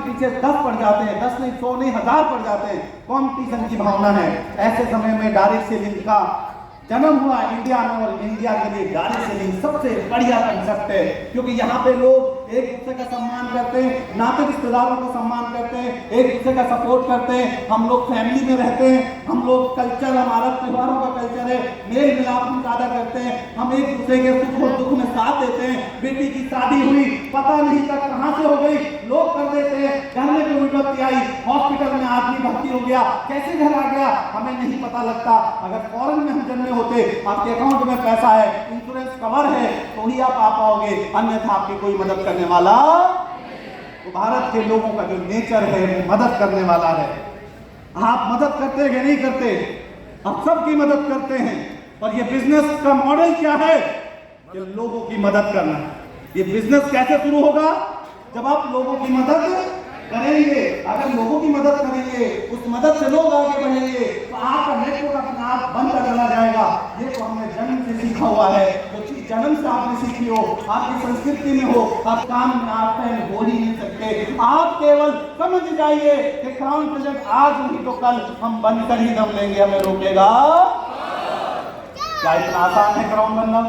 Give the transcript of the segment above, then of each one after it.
के पीछे 10 पड़ जाते हैं, 10 नहीं 100 नहीं 1000 पड़ जाते हैं। कंपटीशन की भावना है। ऐसे समय में डायरेक्ट सेलिंग का जन्म हुआ इंडिया में, और इंडिया के लिए डायरेक्ट सेलिंग सबसे बढ़िया कंसेप्ट है, क्योंकि यहाँ पे लोग एक दूसरे का सम्मान करते हैं, नाते रिश्तेदारों का सम्मान करते हैं, एक दूसरे का सपोर्ट करते हैं। हम लोग फैमिली में रहते हैं, हम लोग कल्चर, हमारा त्योहारों का कल्चर है, मेल मिलाप हम ज्यादा करते हैं, हम एक दूसरे के सुख और दुख में साथ देते हैं। बेटी की शादी हुई, पता नहीं तक कहाँ से हो गई, लोग कर देते हैं, घर में कोई विपत्ति आई, हॉस्पिटल में आदमी भर्ती हो गया, कैसे घर आ गया हमें नहीं पता लगता। अगर फॉरेन में हम जन्मे होते, आपके अकाउंट में पैसा है, इंश्योरेंस कवर है, तो ही आप आ पाओगे, अन्यथा आपकी कोई मदद करने वाला। तो भारत के लोगों का जो नेचर है वो मदद करने वाला है। आप मदद करते हैं कि नहीं करते? आप सबकी मदद करते हैं। और ये बिजनेस का मॉडल क्या है? कि लोगों की मदद करना। ये बिजनेस कैसे शुरू होगा? जब आप लोगों की मदद करेंगे। अगर लोगों की मदद करेंगे, उस मदद से लोग आगे बढ़ेंगे, तो आपका नेटवर्क अपने आप बनता चला जाएगा। ये तो हमने जन्म से सीखा हुआ है। जो चीज जन्म से आपने सीखी हो, आपकी संस्कृति में हो, आप काम में आप हो ही नहीं सकते। आप केवल समझ जाइए कि क्राउन प्रेजेंट आज नहीं तो कल हम बनकर ही दम लेंगे, हमें रोकेगा क्या? इतना आसान है क्राउन बनना?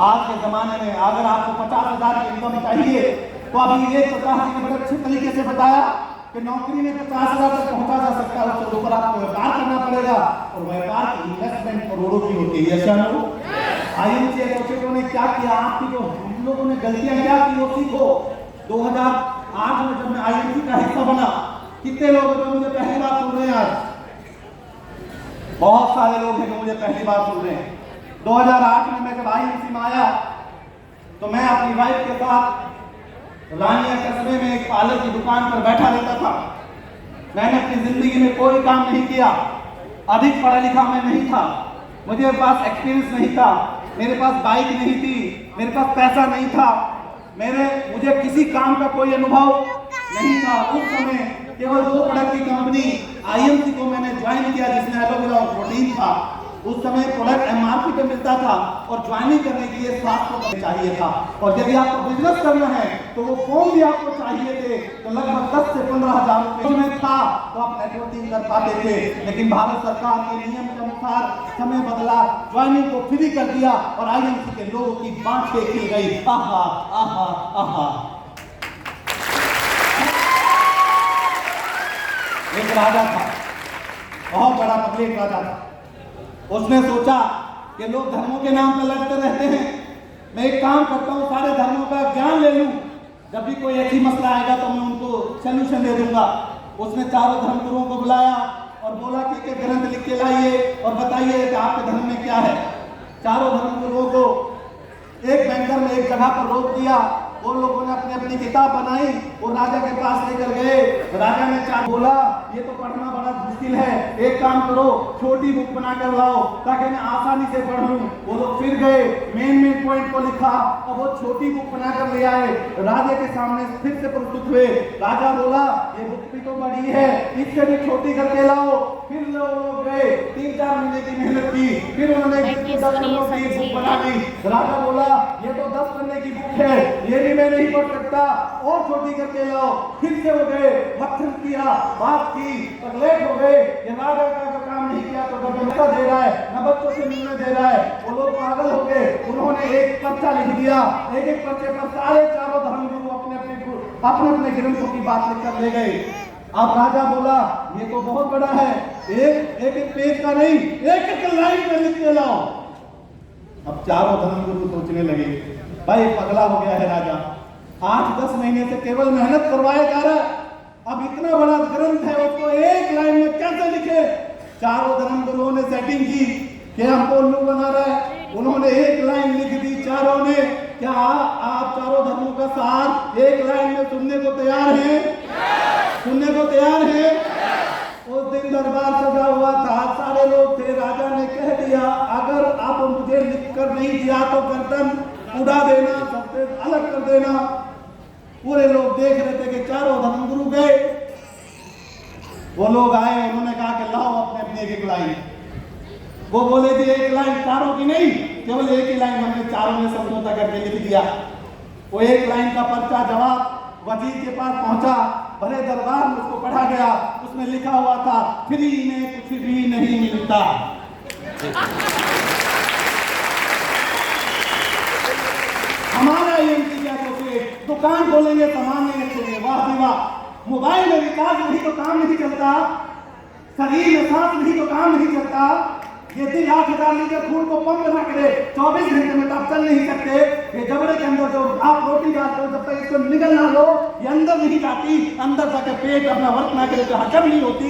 आज के जमाने में अगर आपको 50,000 की इनकम चाहिए, तो अभी ये 50 ने बड़े अच्छे तरीके से बताया कि नौकरी में 50,000 तक पहुंचा जा सकता है। उसके ऊपर आपको व्यापार करना पड़ेगा, और व्यापार की इन्वेस्टमेंट करोड़ों की होती है। IMC एसोसिएशन ने क्या किया? आपकी जो हम लोगों ने गलतियां क्या की वो सीखो। 2008 में जब मैं IMC का हिस्सा बना, कितने लोग हैं मुझे पहली बार सुन रहे हैं? आज बहुत सारे लोग हैं जो मुझे पहली बार सुन रहे हैं। 2008 में मैं जब IMC में आया, तो मैं अपनी वाइफ के साथ रानिया कस्बे में एक पार्लर की दुकान पर बैठा रहता था। मैंने अपनी जिंदगी में कोई काम नहीं किया, अधिक पढ़ा लिखा मैं नहीं था, मुझे पास एक्सपीरियंस नहीं था, मेरे पास बाइक नहीं थी, मेरे पास पैसा नहीं था, मुझे किसी काम का कोई अनुभव नहीं था। उस समय केवल 2 प्रोडक्ट की कंपनी IMC को मैंने ज्वाइन किया, जिसमें एलोवेरा और प्रोटीन था। उस समय प्रोडक्ट MRP पे मिलता था, और ज्वाइनिंग करने के लिए 700 चाहिए था। और यदि आपको बिजनेस करना है तो वो फॉर्म भी आपको चाहिए थे, तो लगभग 10 से 15,000 रुपए में था, तो आप नेटवर्किंग कर पाते थे। लेकिन भारत सरकार के नियम के अनुसार समय बदला, ज्वाइनिंग को फ्री कर दिया, और IMC के लोगों की बांटें खिल गई। आहा आहा आहा। एक राजा था, बहुत बड़ा पब्लिक राजा था। उसने सोचा कि लोग धर्मों के नाम पर लड़ते रहते हैं, मैं एक काम करता हूँ, सारे धर्मों का ज्ञान ले लूं, जब भी कोई ऐसी मसला आएगा तो मैं उनको सल्यूशन दे दूंगा। उसने चारों धर्मगुरुओं को बुलाया और बोला कि एक ग्रंथ लिख के लाइए और बताइए कि आपके धर्म में क्या है। चारों धर्मगुरुओं को एक बैंकर में एक जगह पर रोक दिया। वो लोगों ने अपनी अपनी किताब बनाई, वो राजा के पास लेकर गए। राजा ने क्या बोला, ये तो पढ़ना बड़ा मुश्किल है, एक काम करो, छोटी बुक बना कर लाओ ताकि मैं आसानी से पढ़ लूं। वो लोग फिर गए, मेन पॉइंट को लिखा, और वो छोटी बुक बना कर ले आए, राजा के सामने फिर से प्रस्तुत हुए। राजा बोला, ये बुक भी तो बड़ी है, इससे भी छोटी करके लाओ। फिर लोग गए, 3-4 महीने की मेहनत की, फिर उन्होंने 10 पन्नों की बुक बना दी। राजा बोला, ये तो 10 पन्ने की बुक है, ये मैं नहीं पढ़ सकता, और छोटी करके लाओ। फिर से हो गए, मक्खन किया, बात की, लेट हो गए। ये राजा का काम नहीं किया तो गवर्नमेंट दे रहा है, न बच्चों से मिलने दे रहा है। वो लोग पागल हो गए, उन्होंने एक पर्चा लिख दिया। एक पर्चे पर सारे चारों धर्मगुरु अपने ग्रंथों की बात लिखकर ले गए। अब राजा बोला, ये तो बहुत बड़ा है, एक पेज का नहीं, एक लाइन में लिख के लाओ। अब चारों धर्मगुरु सोचने लगे, भाई पगला हो गया है राजा, 8-10 महीने से केवल मेहनत करवाया जा रहा है, अब इतना बड़ा ग्रंथ है, उसको एक लाइन में कैसे लिखे। चारों धर्मगुरुओं ने सेटिंग की कि हमको उल्लू बना रहा है, उन्होंने एक लाइन लिख दी चारों ने। क्या आप चारों धर्मों का सार एक लाइन में सुनने को तैयार हैं? सुनने को तैयार हैं? उस दिन दरबार सजा हुआ था, सारे लोग थे। राजा ने कह दिया, अगर आप मुझे लिख कर नहीं दिया तो गर्दन उड़ा देना, सबसे अलग कर देना। पूरे लोग देख रहे थे कि चारों धर्मगुरु गए। वो लोग आए, उन्होंने कहा कि लाओ अपने अपनी एक लाइन। वो बोले थे एक लाइन, चारों की नहीं, केवल एक ही लाइन हमने चारों ने समझौता करके लिख दिया। वो एक लाइन का पर्चा जवाब वजीर के पास पहुंचा। भरे दरबार में उसको पढ़ा गया, उसमें लिखा हुआ था फ्री में कुछ भी नहीं मिलता। हमारा एएमसी क्या सोचे, दुकान खोलेंगे सामान नहीं रखेंगे, वाह जी वाह। मोबाइल में रिचार्ज नहीं तो काम नहीं चलता, शरीर में सांस नहीं तो काम नहीं चलता। ये दिन 8,000 लीटर खून को पंप बना के 24 घंटे में तो आप चल नहीं सकते। ये जबड़े के अंदर जो आप रोटी डालते हो, जब तक इसको निकल ना लो ये अंदर नहीं जाती, अंदर जाकर पेट अपना वर्क ना करे तो हजम नहीं होती।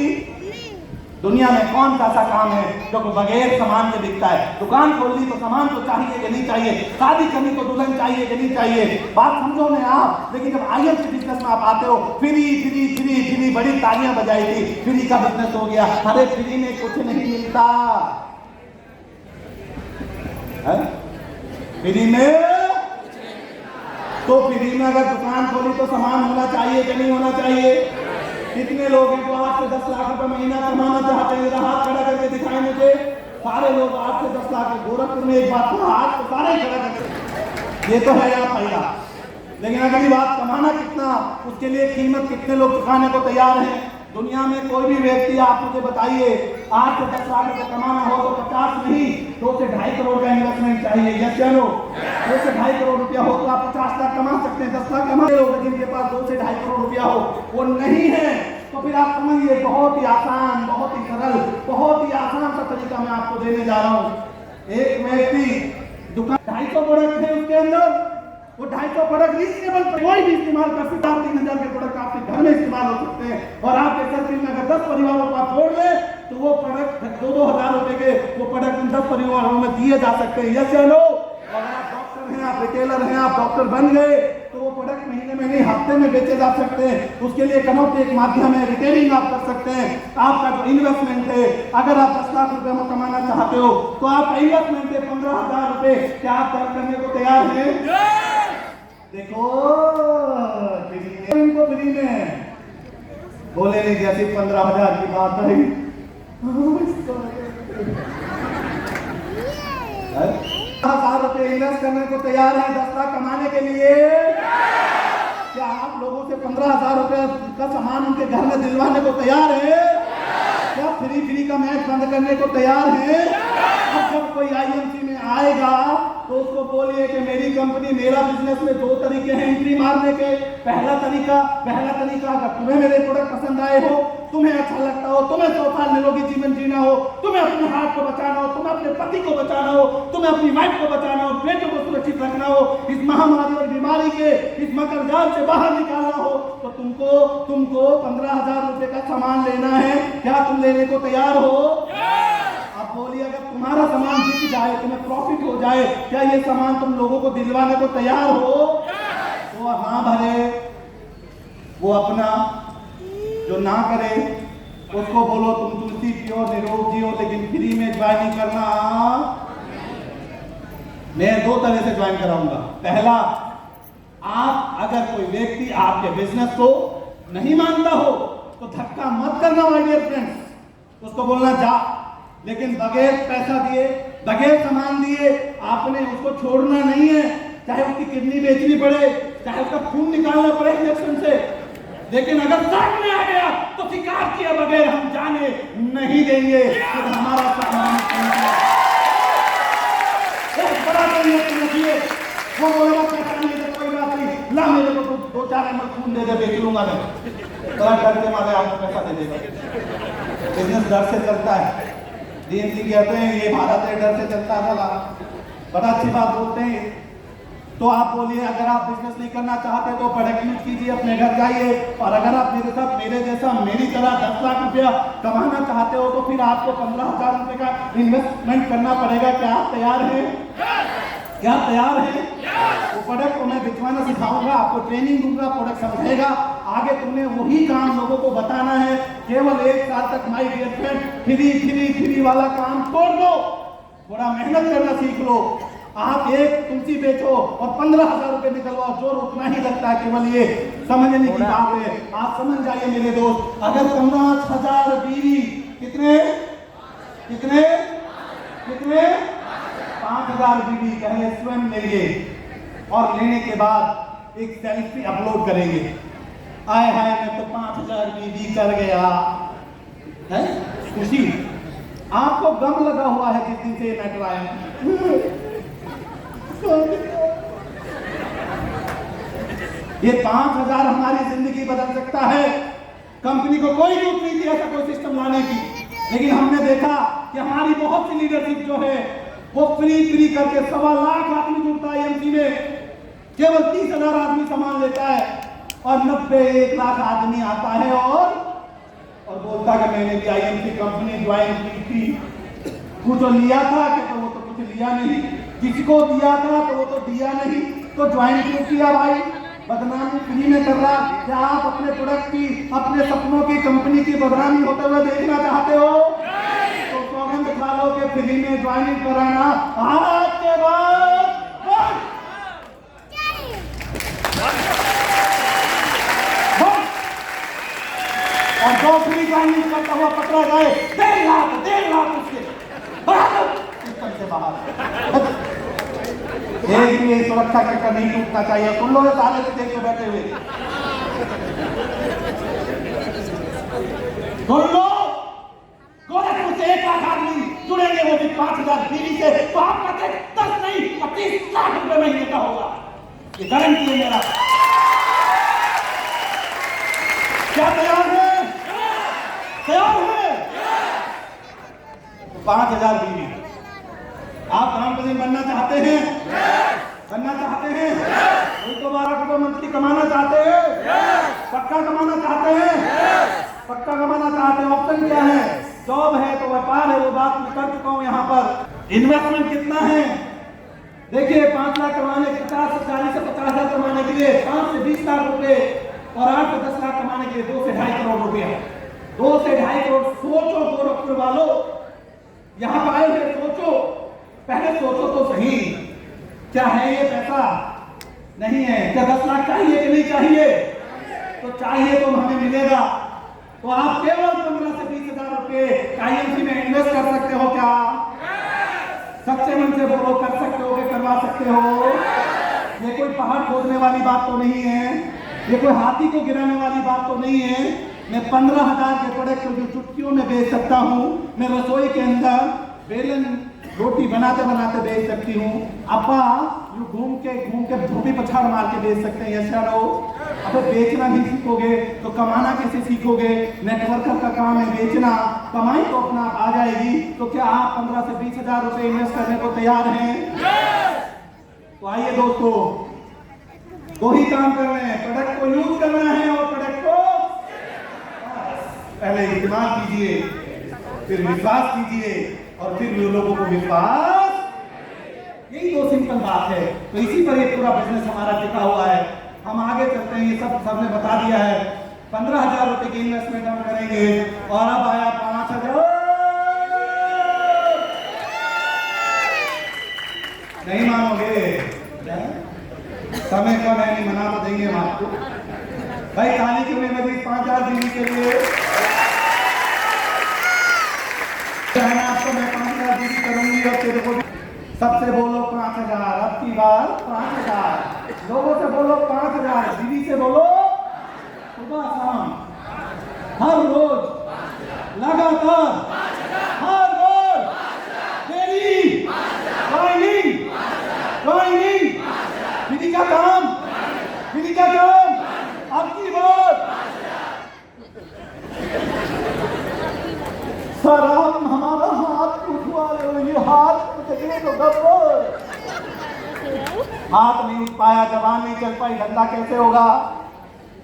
दुनिया में कौन सा ऐसा काम है जो बगैर सामान के बिकता है? दुकान खोल ली तो सामान तो चाहिए कि नहीं चाहिए, शादी करनी तो दुल्हन चाहिए कि नहीं चाहिए, बात समझो ना आप। लेकिन जब आईएमसी बिजनेस में आप आते हो, फ्री फ्री फ्री फ्री, बड़ी तालियां बजाई थी, फ्री का बिजनेस हो गया। अरे फ्री में कुछ नहीं मिलता है, फ्री में तो फ्री में अगर दुकान खोली तो सामान होना चाहिए कि नहीं होना चाहिए? कितने लोग हैं जो 8 से 10 लाख रुपए महीना कमाना चाहते हैं? हाथ खड़ा करके दिखाएं मुझे। सारे लोग 8 से 10 लाख, गोरखपुर में एक बात था, हाथ तो सारे ही खड़ा करके, ये तो है यार फायदा। लेकिन अगली बात, कमाना कितना, उसके लिए कीमत कितने लोग चुकाने को तैयार हैं? दुनिया में कोई भी व्यक्ति आप मुझे बताइए 8 से 10 लाख रुपए कमाना हो तो 50 नहीं 2 से 2.5 करोड़ का इन्वेस्टमेंट चाहिए। यस चलो, 2 से 2.5 करोड़ रुपया हो तो आप 50 लाख कमा सकते हैं, 10 लाख कमा लोग। जिनके पास 2 से 2.5 करोड़ रुपया हो वो नहीं है, तो फिर आप समझिए बहुत ही आसान, बहुत ही सरल, बहुत ही आसान सा तरीका मैं आपको देने जा रहा हूँ। एक व्यक्ति दुकान 250 प्रोडक्ट है उसके अंदर, वो 250 प्रोडक्ट रीजनेबल कोई भी इस्तेमाल कर सकता है। 3,000 के प्रोडक्ट आपके घर में इस्तेमाल हो सकते हैं, और आपके सर्किल में अगर 10 परिवारों को आप जोड़ ले तो वो प्रोडक्ट 2-2 हजार रुपए के वो प्रोडक्ट 10 परिवारों में दिए जा सकते हैं। यस या नो? अगर आप डॉक्टर हैं, आप रिटेलर हैं, आप डॉक्टर बन गए तो वो प्रोडक्ट महीने में नहीं हफ्ते में बेचे जा सकते हैं। उसके लिए कनौती एक माध्यम है, रिटेलिंग आप कर सकते हैं। आपका जो इन्वेस्टमेंट है, अगर आप 10 लाख रुपए में कमाना चाहते हो तो आपका इन्वेस्टमेंट है 15,000 रुपए। क्या आप खर्च करने को तैयार हैं? देखो इनको फ्री में बोले नहीं, जैसे 15,000 की बात आई 10,000 रुपए इन्वेस्ट करने को तैयार है 10 लाख कमाने के लिए? क्या आप लोगों से 15,000 रुपए का सामान उनके घर में दिलवाने को तैयार है? क्या फ्री फ्री का मैच बंद करने को तैयार है? अब जब कोई आईएमसी में आएगा तो उसको बोलिए कि मेरी कंपनी, मेरा बिजनेस में 2 तरीके हैं एंट्री मारने के। पहला तरीका अगर तुम्हें मेरे प्रोडक्ट पसंद आए हो, तुम्हें अच्छा लगता हो, तुम्हें 100 साल निरोगी जीवन जीना हो, तुम्हें अपने हार्ट को बचाना हो, तुम्हें अपने पति को बचाना हो, तुम्हें अपनी वाइफ को बचाना हो, बेटों को सुरक्षित रखना हो, इस महामारी और बीमारी के इस मकर जाल से बाहर निकालना हो, तो तुमको 15,000 रुपए का सामान लेना है। क्या तुम लेने को तैयार हो? आप बोलिए, अगर तुम्हारा सामान बिक जाए, तुम्हें प्रॉफिट हो जाए, क्या ये सामान तुम लोगों को दिलवाने को तैयार हो? तो हाँ भरे, वो अपना जो ना करे उसको बोलो तुम तुलसी पियो, निरोग जियो, लेकिन फ्री में ज्वाइन नहीं करना। मैं 2 तरह से ज्वाइन कराऊंगा। पहला, आप अगर कोई व्यक्ति आपके बिजनेस को नहीं मानता हो तो धक्का मत करना माय डियर फ्रेंड्स, उसको बोलना जा, लेकिन बगैर पैसा दिए, बगैर सामान दिए आपने उसको छोड़ना नहीं है। चाहे उसकी किडनी बेचनी पड़े, चाहे उसका खून निकालना पड़े इंजेक्शन से, लेकिन अगर सामने आ गया तो स्वीकार किए बगैर हम जाने नहीं देंगे। तो हमारा सामान बड़ा रखिए। वो बोलेगा पहचान लीजिए, कोई बात नहीं, ला मेरे को 2-4 ml खून दे दे, बेच लूंगा मैं। बड़ा डर के मारे आपको पैसा दे देगा। बिजनेस डर से चलता है। डीएमसी कहते हैं ये भारत है, डर से चलता है। बड़ा अच्छी बात बोलते हैं। तो आप बोलिए, अगर आप बिजनेस नहीं करना चाहते तो प्रोडक्ट यूज कीजिए, अपने घर जाइए, और अगर आप मेरे साथ मेरे जैसा मेरी तरह 10 लाख रुपया कमाना चाहते हो तो फिर आपको 15,000 रुपए का इन्वेस्टमेंट करना पड़ेगा। क्या आप तैयार हैं? क्या तैयार हैं? वो प्रोडक्ट को मैं बिकवाना सिखाऊंगा, आपको ट्रेनिंग दूंगा, प्रोडक्ट समझेगा, आगे तुमने वही काम लोगों को बताना है। केवल 1 साल तक माय डियर फ्रेंड फ्री वाला काम छोड़ दो, थोड़ा मेहनत करना सीख लो। आप एक तुलसी बेचो और 15,000 रुपए निकलवाओ, जोर उतना ही लगता है। केवल ये समझने की बात है। आप समझ जाइए मेरे दोस्त, अगर 50,000 बीवी कितने 5,000 बीवी पहले स्वयं लेंगे और लेने के बाद एक सेल्फी अपलोड करेंगे। आए हाय मैं तो 5000 बीवी कर गया है। खुशी आपको गम लगा हुआ है जिस दिन से ये मैटर आया। ये 5000 हमारी जिंदगी बदल सकता है। कंपनी को कोई जरूरत नहीं थी ऐसा कोई सिस्टम लाने की, लेकिन हमने देखा कि हमारी बहुत सी लीडरशिप जो है वो फ्री करके 1.25 लाख आदमी जुड़ता है एमसी में, केवल 30,000 आदमी सामान लेता है और 90-1 लाख आदमी आता है और बोलता कि मैंने भी आईएमसी कंपनी ज्वाइन की थी। कुछ लिया था कि तो वो तो कुछ लिया नहीं, किसको दिया था तो वो तो दिया नहीं, तो ज्वाइन क्यों किया भाई? बदनामी फ्री में कर रहा। क्या आप अपने प्रोडक्ट की, अपने सपनों की कंपनी की बदनामी होते हुए देखना चाहते हो? तो सौगंध खा लो कि फ्री में ज्वाइनिंग कराना आज के बाद। और जो फ्री ज्वाइनिंग करता हुआ पकड़ा जाए 1.5 लाख उसके सिस्टम से बाहर। एक भी सुरक्षा चक्कर नहीं टूटना चाहिए। तुम लोग सारे से देख के बैठे हुए तुम लोग गोरखपुर से 1 लाख आदमी जुड़ेंगे, वो भी 5000 बीवी से, तो आपका चेक 10 नहीं 25 लाख रुपए महीने का होगा। ये गारंटी है मेरा। क्या तैयार है? तैयार है? 5000 बीवी। आप ग्राम प्रधान बनना चाहते हैं? बनना चाहते हैं? कोई तो 12 करोड़ मंत्री कमाना चाहते हैं? पक्का कमाना चाहते हैं? पक्का कमाना चाहते हैं? ऑप्शन क्या है? जॉब है तो व्यापार है, वो बात मैं कर चुका हूं। यहाँ पर इन्वेस्टमेंट कितना है देखिए, 5 लाख कमाने, 50 से 40 से 50,000 कमाने के लिए 5 से 20 लाख रुपए और 8 से 10 लाख कमाने के लिए 2 से 2.5 करोड़ रुपया। 2 से 2.5 करोड़। सोचो गोरखपुर वालों, यहाँ पर आए हुए सोचो, पहले सोचो तो सही, क्या है ये पैसा? नहीं है। क्या 10 लाख चाहिए कि नहीं चाहिए? तो चाहिए तो हमें मिलेगा। तो आप केवल 15 से 20,000 रुपए आईएमसी में इन्वेस्ट कर सकते हो क्या? सच्चे मन से बोलो, कर सकते हो कि करवा सकते हो? ये कोई पहाड़ खोदने वाली बात तो नहीं है, ये कोई हाथी को गिराने वाली बात तो नहीं है। मैं 15,000 के प्रोडक्ट जो चुटकियों में बेच सकता हूँ, मैं रसोई के अंदर बेलन रोटी बनाते बनाते बेच सकती हूँ। अपा यू घूम के धोबी पछाड़ मार के बेच सकते हैं। यस यारो, अबे बेचना नहीं सीखोगे तो कमाना कैसे सीखोगे? नेटवर्कर का काम है बेचना, कमाई तो अपना आ जाएगी। तो क्या आप 15 से 20,000 रुपए इन्वेस्ट करने को तैयार हैं? तो आइए दोस्तों, 2 ही काम करने हैं, प्रोडक्ट को यूज करना है और प्रोडक्ट को पहले इस्तेमाल कीजिए, फिर विश्वास कीजिए और फिर लोगों को विश्वास। यही 2 सिंपल बात है। तो इसी पर ये पूरा बिजनेस हमारा टिका हुआ है। हम आगे चलते हैं, ये सब सबने बता दिया है। 15,000 रुपए की इन्वेस्टमेंट हम करेंगे और अब आया 5,000। नहीं मानोगे? समय कम है, नहीं मना तो देंगे हम आपको। भाई ताली क्यों नहीं बजी 5,000 बीवी के लिए? आपको मैं 5,000 बीवी करूंगी और तेरे को सबसे बोलो 5,000। अब की बार 5,000 लोगों से बोलो, 5,000 बीवी से बोलो। सुबह शाम हर रोज लगातार हर रोज डेली ज्वाइनिंग विधि का काम अब की बार सर हम हमारा हाथ उठवा रहे हो, ये हाथ तो गब्बर हाथ नहीं उठ पाया, जबान नहीं चल पाई, धंधा कैसे होगा?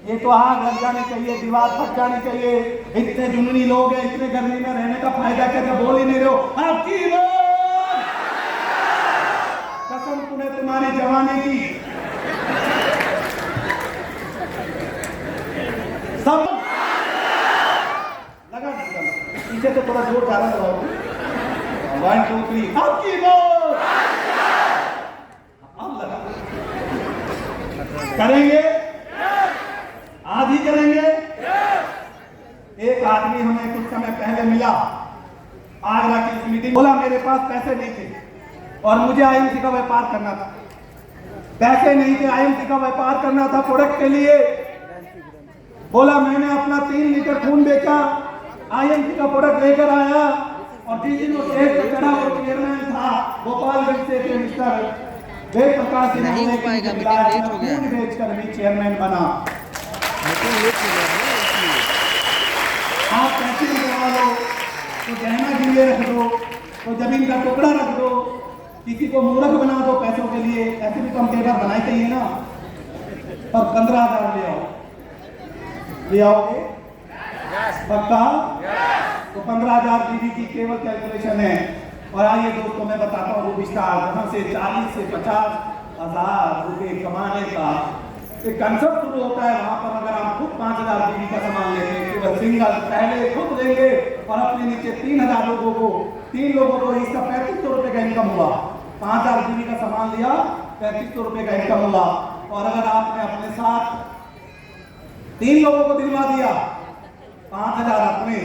ये तो आग लग जानी चाहिए, दीवार फट जानी चाहिए। इतने जुनूनी लोग हैं, इतने गर्मी में रहने का फायदा क्या? बोल ही नहीं रहे हो। आपकी कसम तुम्हें तुम्हारी जवानी की सब लगा पीछे तो थोड़ा जोर ज्यादा लगाओ। 1 2 3 आपकी अब लगा करेंगे, आज ही करेंगे। एक आदमी हमें कुछ समय पहले मिला आगरा की मीटिंग, बोला मेरे पास पैसे नहीं थे और मुझे आईएमसी का व्यापार करना था। पैसे नहीं थे, आईएमसी का व्यापार करना था प्रोडक्ट के लिए। बोला मैंने अपना 3 लीटर खून बेचा, IMC का प्रोडक्ट लेकर आया, और जिस दिन वो स्टेज पर चढ़ा वो चेयरमैन था गोपालगंज से मिस्टर वेद प्रकाश सिंह, नहीं हो पाएगा, मीटिंग लेट हो गया, खून बेचकर भी चेयरमैन बना। मीटिंग लेट हो गया। आप पैसे लगवा लो तो गहना गिरवे रख दो, तो जमीन का टुकड़ा रख दो, किसी को मूर्ख बना दो पैसों के लिए, ऐसे भी तो हम पेपर बनाए चाहिए ना। पर 15,000 ले आओगे पक्का? तो 15,000 बीवी की केवल कैलकुलेशन है। और आइए दोस्तों मैं बताता हूँ रूबी स्टार जहाँ से 40 से 50,000 रुपए कमाने का एक कंसेप्ट शुरू होता है, वहां पर अगर आप खुद 5,000 बीवी का सामान लेते हैं, केवल सिंगल पहले खुद लेंगे और अपने नीचे 3,000 लोगों को, 3 लोगों को, इसका 3500 रुपए का इनकम हुआ। 5,000 बीवी का सामान लिया, 3500 रुपए का इनकम हुआ। और अगर आपने अपने साथ 3 लोगों को दिलवा दिया, 5,000 अपने,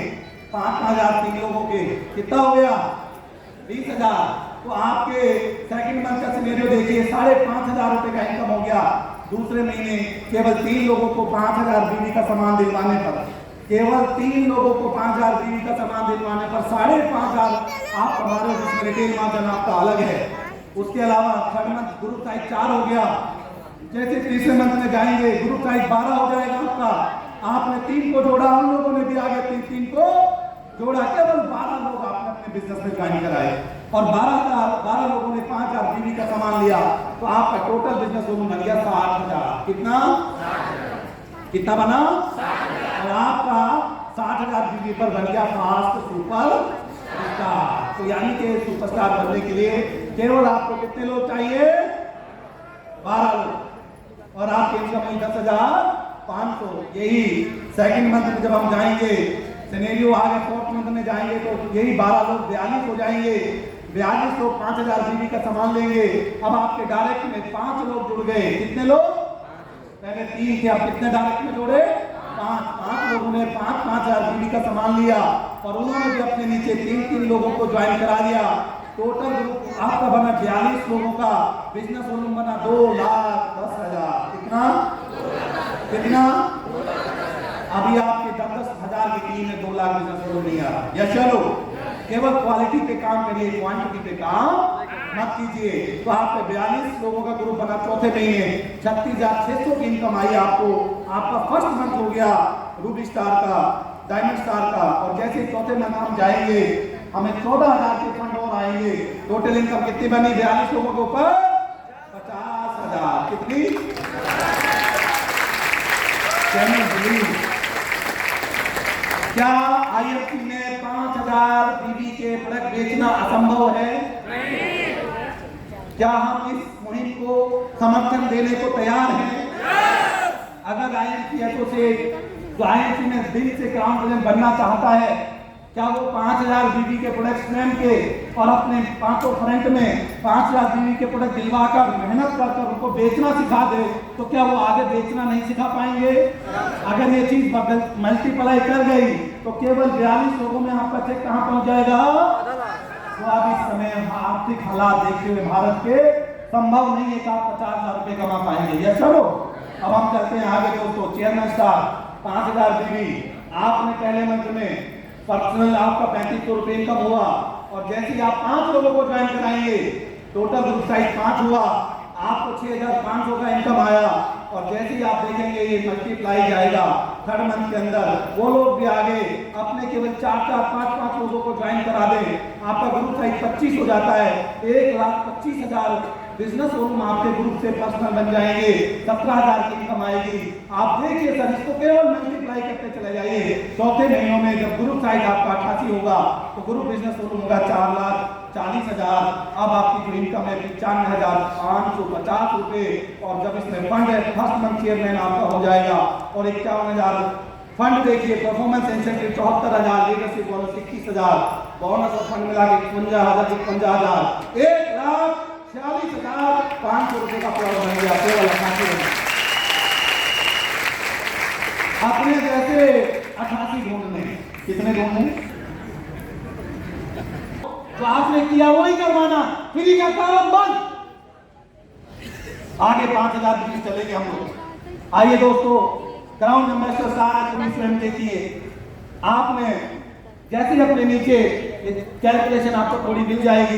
5,000 3 लोगों के, कितना हो गया? 20,000। तो आपके सेकंड मंथ का सिनेरियो देखिए, 5,500 रुपए का इनकम हो गया। दूसरे महीने केवल 3 लोगों को 5,000 बीवी का सामान दिलवाने पर, केवल 3 लोगों को 5,000 बीवी का सामान दिलवाने पर 5,500 आप कमा रहे हो, जिसमें रिटेल मार्जिन आपका अलग है। उसके अलावा थर्ड मंथ ग्रुप साइज 4 हो गया। जैसे तीसरे मंथ में जाएंगे ग्रुप साइज 12 हो जाएगा आपका। आपने 3 को जोड़ा, उन लोगों ने भी आगे 3 को जोड़ा, केवल 12 लोग आपने अपने बिजनेस में ज्वाइन कराए और 12 लोगों ने 5,000 बीवी का सामान लिया, तो आपका टोटल बिजनेस वॉल्यूम बन गया 60,000। कितना? कितना बना? और आपका 60,000 बीवी पर बन गया फास्ट सुपर स्टार। तो यानी कि सुपरस्टार बनने के लिए केवल आपको कितने लोग चाहिए? 12 लोग। और आपके इनकम हुई 10,500। यही सेकंड मंथ में जब हम जाएंगे, सिनेरियो आगे फोर्थ मंथ में जाएंगे तो यही 12 लोग 42 हो जाएंगे। 42 लोग 5,000 बीवी का सामान लेंगे। अब आपके डायरेक्ट में 5 लोग जुड़ गए। कितने लोग? पहले 3 थे, अब कितने डायरेक्ट में जोड़े? 5 लोगों ने 5,000 बीवी का सामान लिया और उन्होंने भी अपने नीचे 3 लोगों को ज्वाइन करा दिया। टोटल ग्रुप आपका बना 42 लोगों का, बिजनेस वॉल्यूम बना 2,10,000। कितना? कितना? अभी आपके 10,000 की टीम में 2 लाख बिजनेस वॉल्यूम नहीं आ रहा। या चलो केवल क्वालिटी पे काम करिए, क्वांटिटी पे काम मत कीजिए। तो आपके 42 लोगों का ग्रुप बना। चौथे महीने 36,600 की इनकम आई आपको। आपका फर्स्ट मंथ हो गया रूबी स्टार का, डायमंड स्टार का। और जैसे चौथे मंथ हम जाएंगे हमें 14,000 के फंड और आएंगे। टोटल इनकम कितनी बनी 42 लोगों के ऊपर? 50,000। कितनी? क्या IFC में 5,000 बीवी के प्रोडक्ट बेचना असंभव है? क्या हम इस मुहिम को समर्थन देने को तैयार हैं? अगर IFC एसोसिएट जो IFC में दिल से काम बनना चाहता है, क्या वो 5,000 बीवी के प्रोडक्ट स्वयं के और अपने 5 फ्रंट में 5,000 बीवी के प्रोडक्ट दिलवाकर मेहनत कर उनको बेचना सिखा दे, तो क्या वो आगे बेचना नहीं सिखा पाएंगे? अगर ये चीज मल्टीप्लाई कर गई तो केवल 42 लोगों में आपका चेक कहां पहुंच जाएगा? तो अब इस समय आर्थिक हालात देखते हुए भारत के संभव नहीं है कि आप 50,000 रुपए कमा पाएंगे। या चलो अब हम चलते हैं आगे दोस्तों। चेयरमैन स्टार 5,000 बीवी, आपने पहले मंथ में पर्सनल आपका 3500 रुपए इनकम हुआ और जैसे ही आप 5 लोगों को ज्वाइन कराएंगे, टोटल ग्रुप साइज 5 हुआ, आपको 6,500 का इनकम आया। और जैसे ही आप देखेंगे ये मल्टीप्लाई जाएगा थर्ड मंथ के अंदर, वो लोग भी आगे अपने केवल 4-4, 5-5 लोगों को ज्वाइन करा दें, आपका ग्रुप साइज 25 हो जाता है। 1,25,000 बिजनेस वॉल्यूम आपके ग्रुप से पर्सनल बन जाएंगे। 17,000 की इनकम आएगी। आप देखिए सर, इसको केवल मल्टीप्लाई करते चले जाइए। चौथे महीनों में जब ग्रुप साइज आपका 88 होगा तो ग्रुप बिजनेस वॉल्यूम होगा 4,40,000। अब आपकी जो इनकम है 95,550 रुपए। और जब इसमें फंड है, फर्स्ट मंथ चेयरमैन आपका हो जाएगा और 51,000 फंड देखिए। Performance incentive 74,000, leadership bonus 21,000, bonus और फंड मिला के 51,000, 1,46,500 रुपए का प्लॉट बन गया केवल 88। अपने जैसे 88 ढूंढने, कितने ढूंढने? तो आपने किया वही करवाना, फ्री का काम बंद। आगे 5,000 बीस चलेंगे हम लोग। आइए दोस्तों, ग्राउंड एम्बेसडर सारा पुलिस स्वयं देखिए, आपने जैसे ही अपने नीचे कैलकुलेशन आपको थोड़ी मिल जाएगी,